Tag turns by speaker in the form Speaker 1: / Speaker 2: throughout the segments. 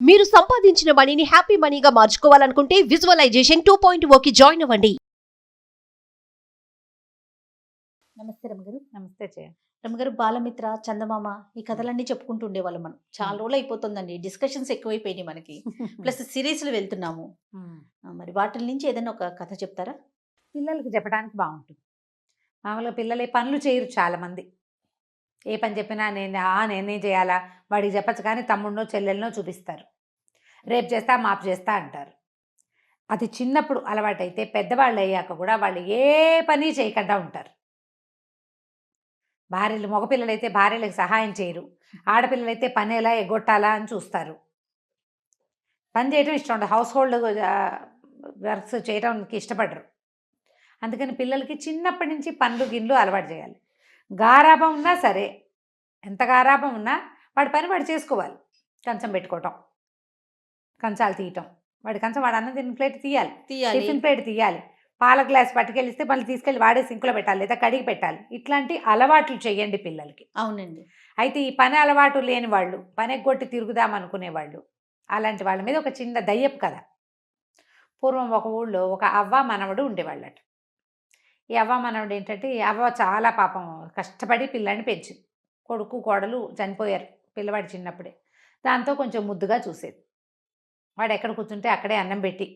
Speaker 1: మీరు సంపాదించిన మనీని హ్యాపీ మనీగా మార్చుకోవాలనుకుంటే విజువలైజేషన్ 2.0కి జాయిన్ అవ్వండి.
Speaker 2: నమస్తే రమగారు.
Speaker 3: నమస్తే జయ.
Speaker 2: రమగారు, బాలమిత్ర, చందమామ ఈ కథలన్నీ చెప్పుకుంటూ ఉండేవాళ్ళం మనం. చాలా రోజులు అయిపోతుందండి, డిస్కషన్స్ ఎక్కువైపోయినాయి మనకి. ప్లస్ సిరీస్లు వెళ్తున్నాము. మరి వాటి నుంచి ఏదైనా ఒక కథ చెప్తారా?
Speaker 3: పిల్లలకి చెప్పడానికి బాగుంటుంది. మామూలుగా పిల్లలు ఏ పనులు చేయరు చాలామంది. ఏ పని చెప్పినా నేనే చేయాలా, వాడికి చెప్పచ్చు కానీ తమ్ముడినో చెల్లెలనో చూపిస్తారు. రేపు చేస్తా మాపు చేస్తా అంటారు. అది చిన్నప్పుడు అలవాటైతే పెద్దవాళ్ళు అయ్యాక కూడా వాళ్ళు ఏ పని చేయకుండా ఉంటారు. భార్యలు, మగపిల్లలైతే భార్యలకు సహాయం చేయరు, ఆడపిల్లలైతే పని ఎలా ఎగ్గొట్టాలా అని చూస్తారు. పని చేయడం ఇష్టం ఉండదు, హౌస్ హోల్డ్ వర్క్స్ చేయడానికి ఇష్టపడరు. అందుకని పిల్లలకి చిన్నప్పటి నుంచి పనులు గిన్నెలు అలవాటు చేయాలి. గారాబం ఉన్నా సరే, ఎంత గారాబం ఉన్నా వాడి పని వాడు చేసుకోవాలి. కంచం పెట్టుకోవటం, కంచాలు తీయటం, వాడి కంచం వాడు అన్నం తిన్న ప్లేట్ తీయాలి, టిఫిన్ ప్లేట్ తీయాలి, పాల గ్లాస్ పట్టుకెళ్ళిస్తే మళ్ళీ తీసుకెళ్ళి వాడే సింకులో పెట్టాలి లేదా కడిగి పెట్టాలి. ఇట్లాంటి అలవాట్లు చేయండి పిల్లలకి.
Speaker 2: అవునండి.
Speaker 3: అయితే ఈ పని అలవాటు లేని వాళ్ళు, పని ఎగ్గొట్టి తిరుగుదాం అనుకునేవాళ్ళు, అలాంటి వాళ్ళ మీద ఒక చిన్న దయ్యపు కథ. పూర్వం ఒక ఊళ్ళో ఒక అవ్వ మనవడు ఉండేవాళ్ళట. ఈ అవ్వ మనవడు ఏంటంటే, ఈ అవ్వ చాలా పాపం కష్టపడి పిల్లాడిని పెంచింది. కొడుకు కోడలు చనిపోయారు పిల్లవాడు చిన్నప్పుడే. దాంతో కొంచెం ముద్దుగా చూసేది. వాడు ఎక్కడ కూర్చుంటే అక్కడే అన్నం పెట్టి,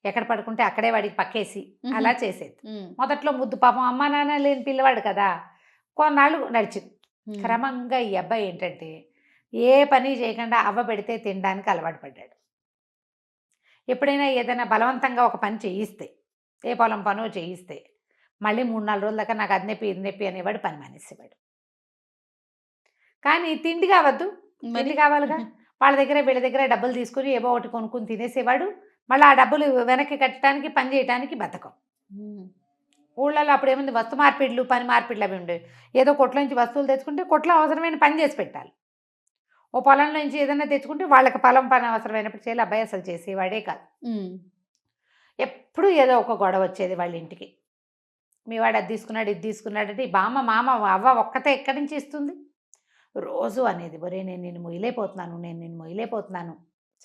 Speaker 3: ఎక్కడ పడుకుంటే అక్కడే వాడికి పక్కేసి అలా చేసేది. మొదట్లో ముద్దు, పాపం అమ్మా నాన్న లేని పిల్లవాడు కదా, కొన్నాళ్ళు నడిచింది. క్రమంగా ఈ అబ్బాయి ఏంటంటే ఏ పని చేయకుండా అవ్వ పెడితే తినడానికి అలవాటు పడ్డాడు. ఎప్పుడైనా ఏదైనా బలవంతంగా ఒక పని చేయిస్తే, ఏ పొలం పనో చేయిస్తే మళ్ళీ 3-4 రోజుల దాకా నాకు అది నొప్పి ఇది నొప్పి అనేవాడు, పని మానేసేవాడు. కానీ తిండి కావద్దు, తిండి కావాలిగా, వాళ్ళ దగ్గర వీళ్ళ దగ్గర డబ్బులు తీసుకుని ఏవో ఒకటి కొనుక్కుని తినేసేవాడు. మళ్ళీ ఆ డబ్బులు వెనక్కి కట్టడానికి, పని చేయడానికి బద్ధకం. ఊళ్ళల్లో అప్పుడు ఏముంది, వస్తు మార్పిడ్లు, పని మార్పిడ్లు అవి ఉండేవి. ఏదో కొట్లో నుంచి వస్తువులు తెచ్చుకుంటే కొట్లో అవసరమైన పని చేసి పెట్టాలి. ఓ పొలంలో నుంచి ఏదైనా తెచ్చుకుంటే వాళ్ళకి పొలం పని అవసరమైనప్పుడు చేయాలి. అబ్బాయి అసలు చేసేవాడే కాదు. ఎప్పుడు ఏదో ఒక గొడవ వచ్చేది వాళ్ళ ఇంటికి. మీ వాడు అది తీసుకున్నాడు, ఇది తీసుకున్నాడు అంటే బామ్మ మామ అవ్వ ఒక్కతే ఎక్కడి నుంచి ఇస్తుంది. రోజు అనేది, ఒరే నేను నిన్ను మొయ్యలేకపోతున్నాను,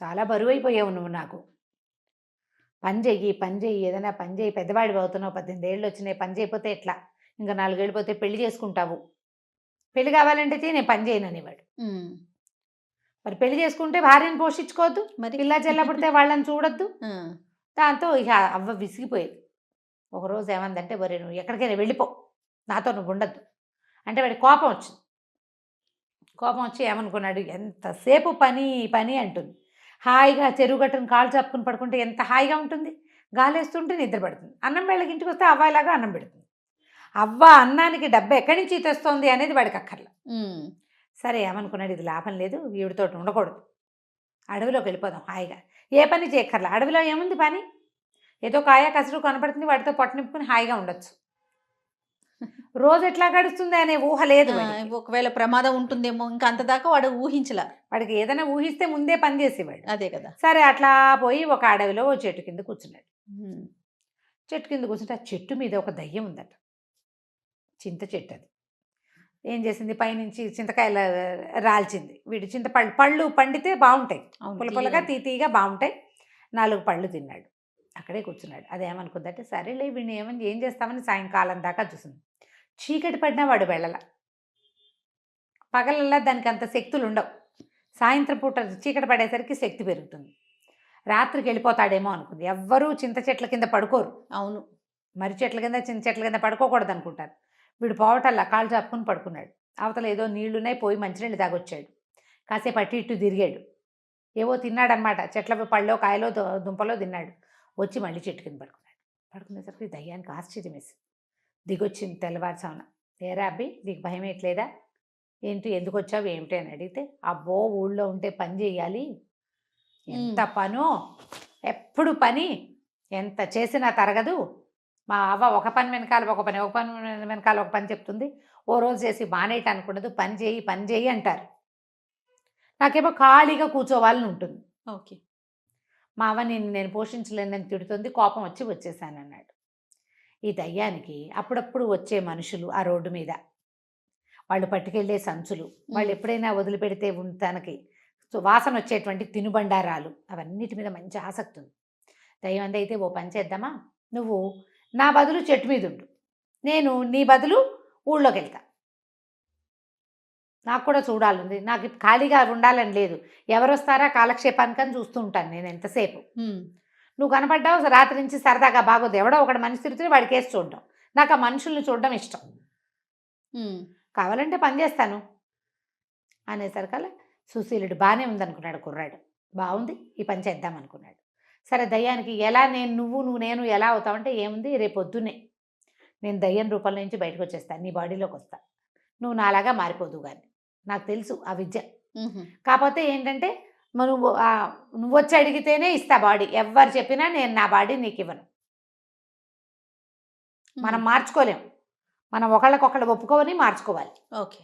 Speaker 3: చాలా బరువు అయిపోయావు నువ్వు, నాకు పని చెయ్యి, ఏదైనా పని చెయ్యి, పెద్దవాడివి అవుతున్నావు, 18 ఏళ్ళు వచ్చినాయి, పని చేయకపోతే ఎట్లా, ఇంకా 4 ఏళ్ళు పోతే పెళ్లి చేసుకుంటావు, పెళ్లి కావాలంటే నేను పని చేయను అనేవాడు. మరి పెళ్లి చేసుకుంటే భార్యను పోషించుకోవద్దు, మరి పిల్ల చెల్ల పుడితే వాళ్ళని చూడొద్దు. దాంతో ఇక అవ్వ విసిగిపోయేది. ఒకరోజు ఏమందంటే, ఒరే నువ్వు ఎక్కడికైనా వెళ్ళిపో, నాతో నువ్వు ఉండద్దు అంటే వాడి కోపం వచ్చింది. కోపం వచ్చి ఏమనుకున్నాడు, ఎంతసేపు పని పని అంటుంది, హాయిగా చెరువు గట్టును కాళ్ళు చాపుకుని పడుకుంటే ఎంత హాయిగా ఉంటుంది, గాలేస్తుంటే నిద్ర పడుతుంది. అన్నం వేళకి ఇంటికి వస్తే అవ్వాయిలాగా అన్నం పెడుతుంది. అవ్వ అన్నానికి డబ్బు ఎక్కడి నుంచి తెస్తోంది అనేది వాడికి అక్కర్లా. సరే ఏమనుకున్నాడు, ఇది లాభం లేదు, వీడితో ఉండకూడదు, అడవిలోకి వెళ్ళిపోదాం హాయిగా, ఏ పని చేయక్కర్లా, అడవిలో ఏముంది పని, ఏదో కాయ కసరు కనపడుతుంది, వాటితో పొట్ట నింపుకుని హాయిగా ఉండొచ్చు. రోజు ఎట్లా గడుస్తుంది అనే ఊహ లేదు.
Speaker 2: ఒకవేళ ప్రమాదం ఉంటుందేమో, ఇంకా అంతదాకా వాడు ఊహించలా.
Speaker 3: వాడికి ఏదైనా ఊహిస్తే ముందే పని చేసేవాడు.
Speaker 2: అదే కదా.
Speaker 3: సరే అట్లా పోయి ఒక అడవిలో ఓ చెట్టు కింద కూర్చున్నాడు. చెట్టు కింద కూర్చుంటే ఆ చెట్టు మీద ఒక దయ్యం ఉందట, చింత చెట్టు. అది ఏం చేసింది, పైనుంచి చింతకాయలు రాల్చింది. వీడు పళ్ళు పండితే బాగుంటాయి, పుల్లపుల్లగా తీతీగా బాగుంటాయి. 4 పళ్ళు తిన్నాడు, అక్కడే కూర్చున్నాడు. అదేమనుకుందంటే, సరేలే వీడిని ఏం చేస్తామని సాయంకాలం దాకా చూసింది. చీకటి పడినా వాడు వెళ్ళల. పగలల్లా దానికి అంత శక్తులు ఉండవు, సాయంత్రం పూట చీకటి పడేసరికి శక్తి పెరుగుతుంది. రాత్రికి వెళ్ళిపోతాడేమో అనుకుంది. ఎవ్వరూ చింత చెట్ల కింద పడుకోరు.
Speaker 2: అవును,
Speaker 3: మర్రి చెట్ల కింద, చింత చెట్ల కింద పడుకోకూడదు అనుకుంటారు. వీడు పోవటల్లా కాళ్ళు చాపుకుని పడుకున్నాడు. అవతల ఏదో నీళ్లున్నాయి, పోయి మంచినీళ్ళు తాగొచ్చాడు. కాసేపు అటు ఇటు తిరిగాడు, ఏవో తిన్నాడనమాట, చెట్ల పళ్ళో కాయలో దుంపలో తిన్నాడు. వచ్చి మళ్ళీ చెట్టు కింద పడుకున్నాడు. పడుకునేసరికి దయ్యానికి ఆశ్చర్యం వేసింది. దిగొచ్చింది తెల్లవారుసామున. ఏరా అబ్బి, నీకు భయం ఎట్లేదా, ఏంటి, ఎందుకు వచ్చావు ఏమిటి అని అడిగితే, అబ్బో ఊళ్ళో ఉంటే పని చేయాలి, ఎంత పనో, ఎప్పుడు పని, ఎంత చేసినా తరగదు, మా అవ్వ ఒక పని వెనకాల ఒక పని, ఒక పని వెనకాల ఒక పని చెప్తుంది, ఓ రోజు చేసి మానేయటం అనుకున్నది, పని చేయి అంటారు, నాకేమో ఖాళీగా కూర్చోవాలని ఉంటుంది.
Speaker 2: ఓకే,
Speaker 3: మా అవ్వ నేను పోషించలేనని తిడుతుంది, కోపం వచ్చేసాను అన్నాడు. ఈ దయ్యానికి అప్పుడప్పుడు వచ్చే మనుషులు, ఆ రోడ్డు మీద వాళ్ళు పట్టుకెళ్ళే సంచులు, వాళ్ళు ఎప్పుడైనా వదిలిపెడితే తనకి సో వాసన వచ్చేటువంటి తినుబండారాలు అవన్నిటి మీద మంచి ఆసక్తి ఉంది. దయ్యం అంది అయితే ఓ పని చేద్దామా, నువ్వు నా బదులు చెట్టు మీద ఉండు, నేను నీ బదులు ఊళ్ళోకి వెళ్తా. నాకు కూడా చూడాలండి, నాకు ఖాళీగా ఉండాలని లేదు, ఎవరు వస్తారా కాలక్షేపానికని చూస్తూ ఉంటాను నేను ఎంతసేపు. నువ్వు కనపడ్డావు రాత్రి నుంచి సరదాగా బాగోదు, ఎవడో ఒకటి మనిషి తిరుగుతుంది వాడి కేసు చూడడం, నాకు ఆ మనుషుల్ని చూడడం ఇష్టం, కావాలంటే పని చేస్తాను అనేసరికల్లా సుశీలుడు బాగానే ఉందనుకున్నాడు కుర్రాడు, బాగుంది ఈ పని చేద్దాం అనుకున్నాడు. సరే దయ్యానికి ఎలా నువ్వు నేను ఎలా అవుతావంటే, ఏముంది రేపు పొద్దున్నే నేను దయ్యం రూపంలో నుంచి బయటకు వచ్చేస్తాను, నీ బాడీలోకి వస్తా, నువ్వు నాలాగా మారిపోదు కానీ, నాకు తెలుసు ఆ విద్య. కాకపోతే ఏంటంటే నువ్వు వచ్చి అడిగితేనే ఇస్తా బాడీ, ఎవరు చెప్పినా నేను నా బాడీ నీకు ఇవ్వను. మనం మార్చుకోలేం, మనం ఒకళ్ళకొకళ్ళు ఒప్పుకోవని మార్చుకోవాలి.
Speaker 2: ఓకే,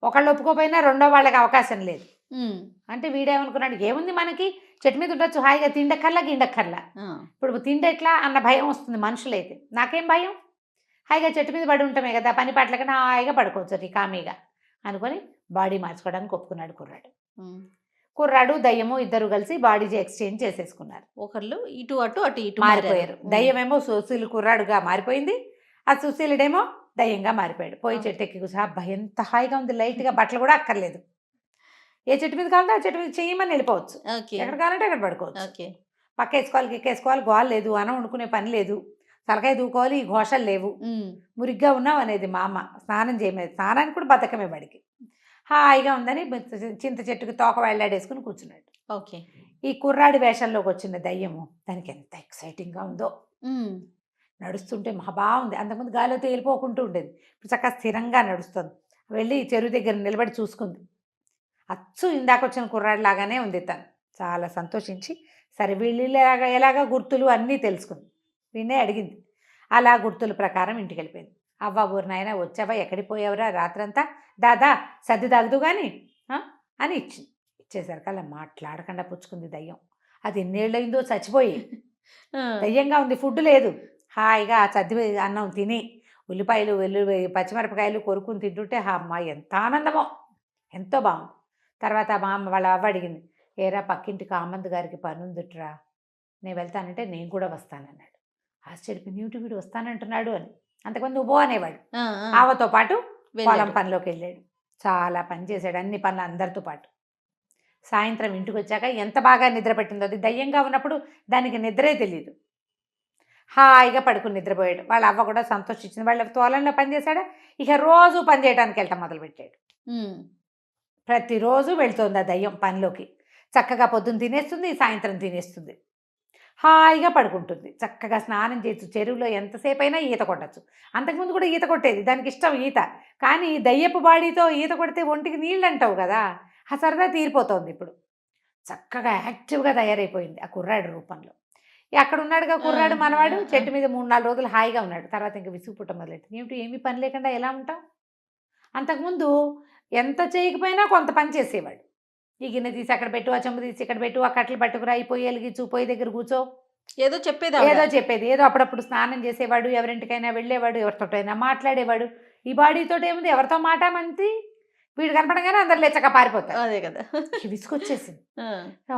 Speaker 3: ఒకళ్ళు ఒప్పుకోపోయినా రెండో వాళ్ళకి అవకాశం లేదు. అంటే వీడేమనుకున్నాడు, ఏముంది మనకి చెట్టు మీద ఉండొచ్చు హాయిగా, తిండక్కర్లా గిండక్కర్లా, ఇప్పుడు తిండెట్లా అన్న భయం వస్తుంది మనుషులైతే. నాకేం భయం, హాయిగా చెట్టు మీద పడి ఉంటామే కదా, పని పాటల కన్నా హాయిగా పడుకోవచ్చు కామీగా అనుకొని బాడీ మార్చుకోవడానికి ఒప్పుకున్నాడు కుర్రాడు దయ్యము ఇద్దరు కలిసి బాడీ ఎక్స్చేంజ్ చేసేసుకున్నారు.
Speaker 2: ఒకళ్ళు ఇటు అటు అటు ఇటు
Speaker 3: మారిపోయారు. దయ్యమేమో సుశీలు కుర్రాడుగా మారిపోయింది, ఆ సుశీలుడేమో దయ్యంగా మారిపోయాడు. పోయి చెట్టు ఎక్కి కూర్చో, అబ్బా ఎంత హాయిగా ఉంది, లైట్గా బట్టలు కూడా అక్కర్లేదు, ఏ చెట్టు మీద కావాలంటే ఆ చెట్టు మీద చేయమని వెళ్ళిపోవచ్చు, ఎక్కడ కావాలంటే అక్కడ పడుకోవచ్చు, పక్క వేసుకోవాలి ఎక్కేసుకోవాలి, గోల లేదు, అన్నం వండుకునే పని లేదు, తలకాయ దూకోవాలి, ఈ ఘోషలు లేవు, మురిగ్గా ఉన్నావు అనేది మా అమ్మ, స్నానం చేయలేదు, స్నానానికి కూడా బతకమే బడికి, హాయిగా ఉందని చింత చెట్టుకి తోక వెళ్ళాడేసుకుని కూర్చున్నాడు.
Speaker 2: ఓకే,
Speaker 3: ఈ కుర్రాడి వేషంలోకి వచ్చిన దయ్యము దానికి ఎంత ఎక్సైటింగ్గా ఉందో, నడుస్తుంటే మహా బాగుంది. అంతకుముందు గాలిలో తేలిపోకుంటూ ఉండేది, ఇప్పుడు చక్కగా స్థిరంగా నడుస్తుంది. వెళ్ళి చెరువు దగ్గర నిలబడి చూసుకుంది, అచ్చు ఇందాక వచ్చిన కుర్రాడి లాగానే ఉంది తను. చాలా సంతోషించి సరే వీళ్ళు ఎలాగా గుర్తులు అన్నీ తెలుసుకుంది, వీణే అడిగింది, అలా గుర్తుల ప్రకారం ఇంటికి వెళ్ళిపోయింది. అవ్వ ఊరు నాయన వచ్చావా, ఎక్కడికి పోయావురా రాత్రంతా, దాదా సర్ది తాగదు కానీ అని ఇచ్చింది. ఇచ్చేసరికల్లా మాట్లాడకుండా పుచ్చుకుంది దయ్యం. అది ఎన్నేళ్ళయిందో చచ్చిపోయి, దయ్యంగా ఉంది, ఫుడ్ లేదు, హాయిగా ఆ సర్ది అన్నం తిని ఉల్లిపాయలు పచ్చిమిరపకాయలు కొరుకుని తింటుంటే అమ్మ ఎంత ఆనందమో, ఎంతో బాగుంది. తర్వాత మా అమ్మ వాళ్ళ అవ్వ అడిగింది, ఏరా పక్కింటి కామంత్ గారికి పని ఉందిట్రా, నేను వెళ్తానంటే నేను కూడా వస్తానన్నాడు. ఆశ్చర్యపోయి నీటి వీడు వస్తానంటున్నాడు అని. అంతకుముందు నువ్వు అనేవాడు, ఆవతో పాటు పొలం పనిలోకి వెళ్ళాడు, చాలా పని చేశాడు, అన్ని పనులు అందరితో పాటు. సాయంత్రం ఇంటికి వచ్చాక ఎంత బాగా నిద్ర పెట్టిందో, అది దయ్యంగా ఉన్నప్పుడు దానికి నిద్రే తెలియదు, హాయిగా పడుకుని నిద్రపోయాడు. వాళ్ళ అవ్వ కూడా సంతోషించింది, వాళ్ళ తోలంలో పని చేశాడు, ఇక రోజు పని చేయడానికి వెళ్తాం మొదలుపెట్టాడు. ప్రతిరోజు వెళ్తుంది ఆ దయ్యం పనిలోకి, చక్కగా పొద్దున్న తినేస్తుంది, సాయంత్రం తినేస్తుంది, హాయిగా పడుకుంటుంది, చక్కగా స్నానం చేయొచ్చు, చెరువులో ఎంతసేపు అయినా ఈత కొట్టచ్చు. అంతకుముందు కూడా ఈత కొట్టేది, దానికి ఇష్టం ఈత, కానీ దయ్యపు బాడీతో ఈత కొడితే ఒంటికి నీళ్ళు అంటావు కదా, ఆ సరదా తీరిపోతుంది. ఇప్పుడు చక్కగా యాక్టివ్గా తయారైపోయింది ఆ కుర్రాడు రూపంలో. అక్కడ ఉన్నాడుగా కుర్రాడు మనవాడు, చెట్టు మీద 3-4 రోజులు హాయిగా ఉన్నాడు. తర్వాత ఇంకా విసుగు పుట్ట మొదలెట్టింది, ఏమిటి ఏమీ పని లేకుండా ఎలా ఉంటాం. అంతకుముందు ఎంత చేయకపోయినా కొంత పని చేసేవాడు, ఈ గిన్నె తీసి అక్కడ పెట్టు, ఆ చెంబు తీసి ఇక్కడ పెట్టు, ఆ కట్టలు పట్టుకురా, ఈ పొయ్యి వెలిగించు, పొయ్యి దగ్గర కూర్చో,
Speaker 2: ఏదో చెప్పేది,
Speaker 3: ఏదో అప్పుడప్పుడు స్నానం చేసేవాడు, ఎవరింటికైనా వెళ్ళేవాడు, ఎవరితోటైనా మాట్లాడేవాడు. ఈ బాడీతో ఏముంది, ఎవరితో మాట మంతి, వీడు కనపడగానే అందరు లేచక పారిపోతారు.
Speaker 2: అదే కదా,
Speaker 3: విసుకొచ్చేసింది.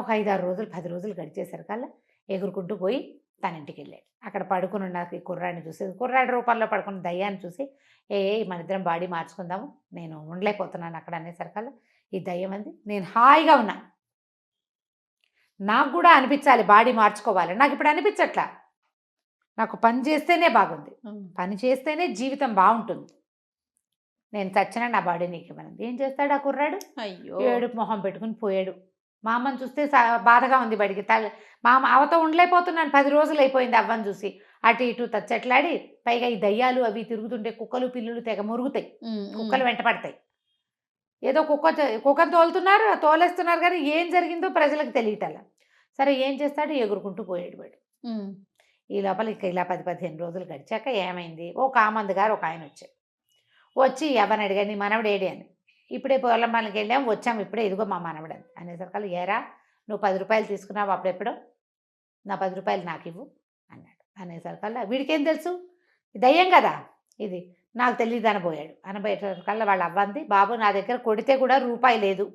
Speaker 3: ఒక 5-6 రోజులు 10 రోజులు గడిచేసరికల్లా ఎగురుకుంటూ పోయి తన ఇంటికి వెళ్ళాడు. అక్కడ పడుకుని ఉన్న ఈ కుర్రాడిని చూసి, కుర్రాడి రూపంలో పడుకున్న దయ్యాన్ని చూసి, మన ఇద్దరం బాడీ మార్చుకుందాము, నేను ఉండలేకపోతున్నాను అక్కడ అనేసరికల్లా ఈ దయ్యం అంది, నేను హాయిగా ఉన్నా, నాకు కూడా అనిపించాలి బాడీ మార్చుకోవాలి, నాకు ఇప్పుడు అనిపించట్లా, నాకు పని చేస్తేనే బాగుంది, పని చేస్తేనే జీవితం బాగుంటుంది, నేను చచ్చినా నా బాడీ నీకు ఇవ్వనంది. ఏం చేస్తాడు ఆ కుర్రాడు,
Speaker 2: అయ్యో
Speaker 3: ఏడుపు మొహం పెట్టుకుని పోయాడు. మా అమ్మని చూస్తే బాధగా ఉంది బడికి, మా అమ్మ అవతో ఉండలేకపోతున్నాను, 10 రోజులు అయిపోయింది అవ్వని చూసి, అటు ఇటు తచ్చట్లాడి, పైగా ఈ దయ్యాలు అవి తిరుగుతుంటే కుక్కలు పిల్లులు తెగ మురుగుతాయి, కుక్కలు వెంట పడతాయి, ఏదో కుక్కను తోలేస్తున్నారు కానీ ఏం జరిగిందో ప్రజలకు తెలియటల్లా. సరే ఏం చేస్తాడు, ఎగురుకుంటూ పోయాడు వాడు. ఈ లోపల ఇంకా ఇలా 10-15 రోజులు గడిచాక ఏమైంది, ఓ కామంద్ గారు ఒక ఆయన వచ్చి ఎవరిని అడిగాడు, నీ మనవడు ఏడి అని. ఇప్పుడే పొలం పనికి వెళ్ళాం, వచ్చాము ఇప్పుడే, ఇదిగో మా మనవడు అని. అనేసరికల్లా ఏరా నువ్వు 10 రూపాయలు తీసుకున్నావు అప్పుడెప్పుడో, నా 10 రూపాయలు నాకు ఇవ్వు అన్నాడు. అనేసరికల్లా వీడికేం తెలుసు, దయ్యం కదా ఇది, నాకు తెలియదు అనబోయాడు. అనబోయేసరికల్లా వాళ్ళ అవ్వంది, బాబు నా దగ్గర కొడితే కూడా రూపాయి లేదు,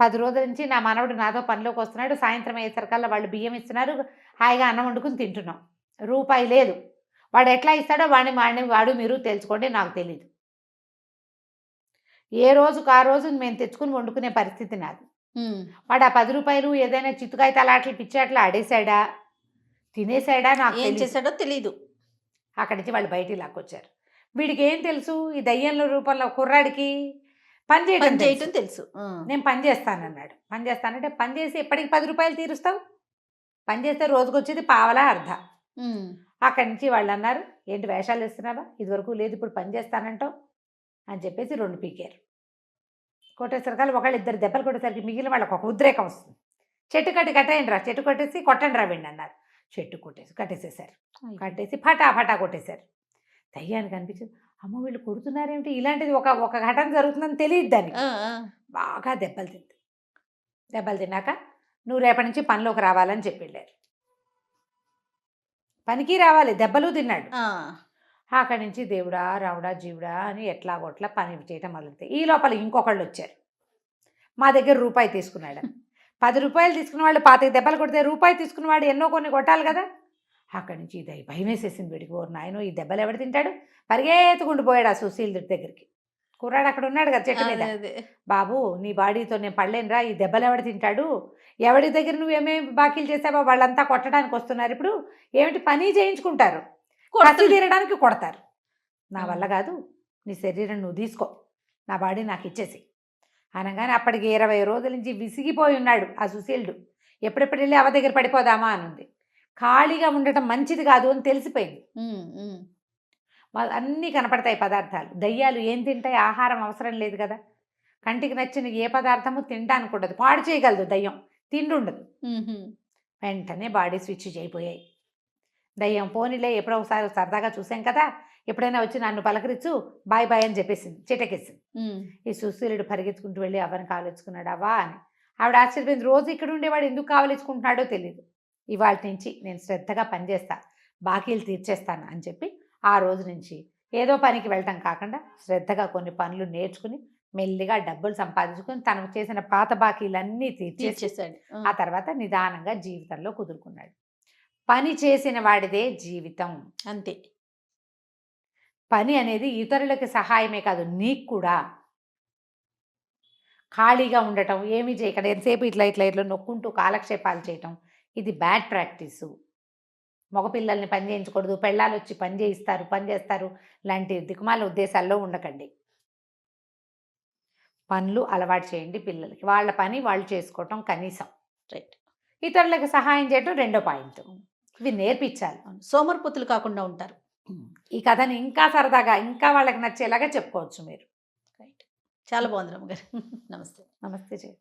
Speaker 3: 10 రోజుల నుంచి నా మనవడు నాతో పనిలోకి వస్తున్నాడు, సాయంత్రం అయ్యేసరికల్లా వాళ్ళు బియ్యం ఇస్తున్నారు, హాయిగా అన్నం వండుకుని తింటున్నాం. రూపాయి లేదు. వాడు ఎట్లా ఇస్తాడో వాడు మీరు తెలుసుకోండి, నాకు తెలీదు. ఏ రోజుకు ఆ రోజు మేము తెచ్చుకుని వండుకునే పరిస్థితి నాది. వాడు ఆ 10 రూపాయలు ఏదైనా చిత్తుకాయ తలాట్లు పిచ్చాట్లు ఆడేశాడా, తినేసాడా, నాకు
Speaker 2: ఏం
Speaker 3: తెలీదు.
Speaker 2: చేశాడో తెలీదు.
Speaker 3: అక్కడి నుంచి వాళ్ళు బయటికి లాక్కొచ్చారు. వీడికి ఏం తెలుసు, ఈ దయ్యంలో రూపంలో కుర్రాడికి పని చేయడం
Speaker 2: పని చేయటం
Speaker 3: తెలుసు.
Speaker 2: తెలుసు.
Speaker 3: నేను పని చేస్తానన్నాడు. పని చేస్తానంటే పని చేసి ఎప్పటికి 10 రూపాయలు తీరుస్తావు, పని చేస్తే రోజుకు వచ్చేది పావలా అర్ధ. అక్కడి నుంచి వాళ్ళు అన్నారు, ఏంటి వేషాలు వేస్తున్నావా, ఇదివరకు లేదు ఇప్పుడు పని చేస్తానంటావు అని చెప్పేసి 2 పీకారు. కొట్టేసరికి ఒకళ్ళు 2 దెబ్బలు కొట్టేసరికి మిగిలిన వాళ్ళకి ఒక ఉద్రేకం వస్తుంది. చెట్టు కట్టేయండి రా, చెట్టు కొట్టేసి కొట్టండి రా వెండి అన్నారు. చెట్టు కట్టేసేసారు. కట్టేసి ఫటా ఫటా కొట్టేశారు. దయ్యానికి అనిపించింది, అమ్మ వీళ్ళు కొడుతున్నారేమిటి, ఇలాంటిది ఒక ఘటన జరుగుతుందని తెలియదు దానికి. బాగా దెబ్బలు తిన్నాక నువ్వు రేపటి నుంచి పనిలోకి రావాలని చెప్పి వెళ్ళారు. పనికి రావాలి, దెబ్బలు తిన్నాడు. అక్కడి నుంచి దేవుడా రావుడా జీవుడా అని ఎట్లాగొట్లా పని చేయటం మొదలుతాయి. ఈ లోపల ఇంకొకళ్ళు వచ్చారు. మా దగ్గర రూపాయి తీసుకున్నాడు. 10 రూపాయలు తీసుకున్న వాళ్ళు 25 దెబ్బలు కొడితే రూపాయి తీసుకున్నవాడు ఎన్నో కొన్ని కొట్టాలి కదా. అక్కడి నుంచి భయం వేసేసింది వీడికి. ఓ నాయనో, ఈ దెబ్బలు ఎవడు తింటాడు, పరిగెత్తుకుంటూ పోయాడు ఆ సుశీల్ దగ్గరికి. కుర్రాడు అక్కడ ఉన్నాడు కదా చెట్టు మీద. బాబు నీ బాడీతో నేను పడలేనురా, ఈ దెబ్బలు ఎవడు తింటాడు, ఎవడి దగ్గర నువ్వేమేమి బాకీలు చేసావో వాళ్ళంతా కొట్టడానికి వస్తున్నారు, ఇప్పుడు ఏమిటి పని చేయించుకుంటారు, కసి తీరడానికి కొడతారు, నా వల్ల కాదు, నీ శరీరం నువ్వు తీసుకో, నా బాడీ నాకు ఇచ్చేసి అనగానే అప్పటికి 20 రోజుల నుంచి విసిగిపోయి ఉన్నాడు ఆ సుశీలుడు. ఎప్పుడెప్పుడు వెళ్ళి అవ దగ్గర పడిపోదామా అని ఉంది. ఖాళీగా ఉండటం మంచిది కాదు అని తెలిసిపోయింది. అన్నీ కనపడతాయి పదార్థాలు. దయ్యాలు ఏం తింటాయి, ఆహారం అవసరం లేదు కదా. కంటికి నచ్చిన ఏ పదార్థము తినడానికి ఉండదు, పాడు చేయగలదు దయ్యం, తిండి ఉండదు. వెంటనే బాడీ స్విచ్ అయిపోయాయి. దయ్యం పోనీలే ఎప్పుడో ఒకసారి సరదాగా చూసాం కదా, ఎప్పుడైనా వచ్చి నన్ను పలకరించు, బాయ్ బాయ్ అని చెప్పేసింది, చిటకేసింది. ఈ సుశీలుడు పరిగెత్తుకుంటూ వెళ్ళి అవని కావలించుకున్నాడు అవ్వా అని. ఆవిడ ఆశ్చర్యపోయింది, రోజు ఇక్కడ ఉండేవాడు ఎందుకు కావలించుకుంటున్నాడో తెలియదు, ఇవాళ నుంచి నేను శ్రద్ధగా పనిచేస్తా, బాకీలు తీర్చేస్తాను అని చెప్పి ఆ రోజు నుంచి ఏదో పనికి వెళ్ళటం కాకుండా శ్రద్ధగా కొన్ని పనులు నేర్చుకుని మెల్లిగా డబ్బులు సంపాదించుకుని తనకు చేసిన పాత బాకీలన్నీ తీర్చేసాడు. ఆ తర్వాత నిదానంగా జీవితంలో కుదురుకున్నాడు. పని చేసిన వాడిదే జీవితం,
Speaker 2: అంతే.
Speaker 3: పని అనేది ఇతరులకి సహాయమే కాదు, నీకు కూడా. ఖాళీగా ఉండటం, ఏమీ చేయకుండా ఎంతసేపు ఇట్లా నొక్కుంటూ కాలక్షేపాలు చేయటం, ఇది బ్యాడ్ ప్రాక్టీసు. మగపిల్లల్ని పని చేయించకూడదు, పెళ్ళాలు వచ్చి పని చేస్తారు లాంటి దిక్కుమాల ఉద్దేశాల్లో ఉండకండి. పనులు అలవాటు చేయండి పిల్లలకి, వాళ్ళ పని వాళ్ళు చేసుకోవటం కనీసం.
Speaker 2: రైట్.
Speaker 3: ఇతరులకు సహాయం చేయటం 2వ పాయింట్. ఇవి నేర్పించాలి.
Speaker 2: సోమరిపోతులు కాకుండా ఉంటారు.
Speaker 3: ఈ కథని ఇంకా సరదాగా, ఇంకా వాళ్ళకి నచ్చేలాగా చెప్పుకోవచ్చు మీరు.
Speaker 2: రైట్. చాలా బాగుంది రమ్మగారు. నమస్తే.
Speaker 3: నమస్తే జయ.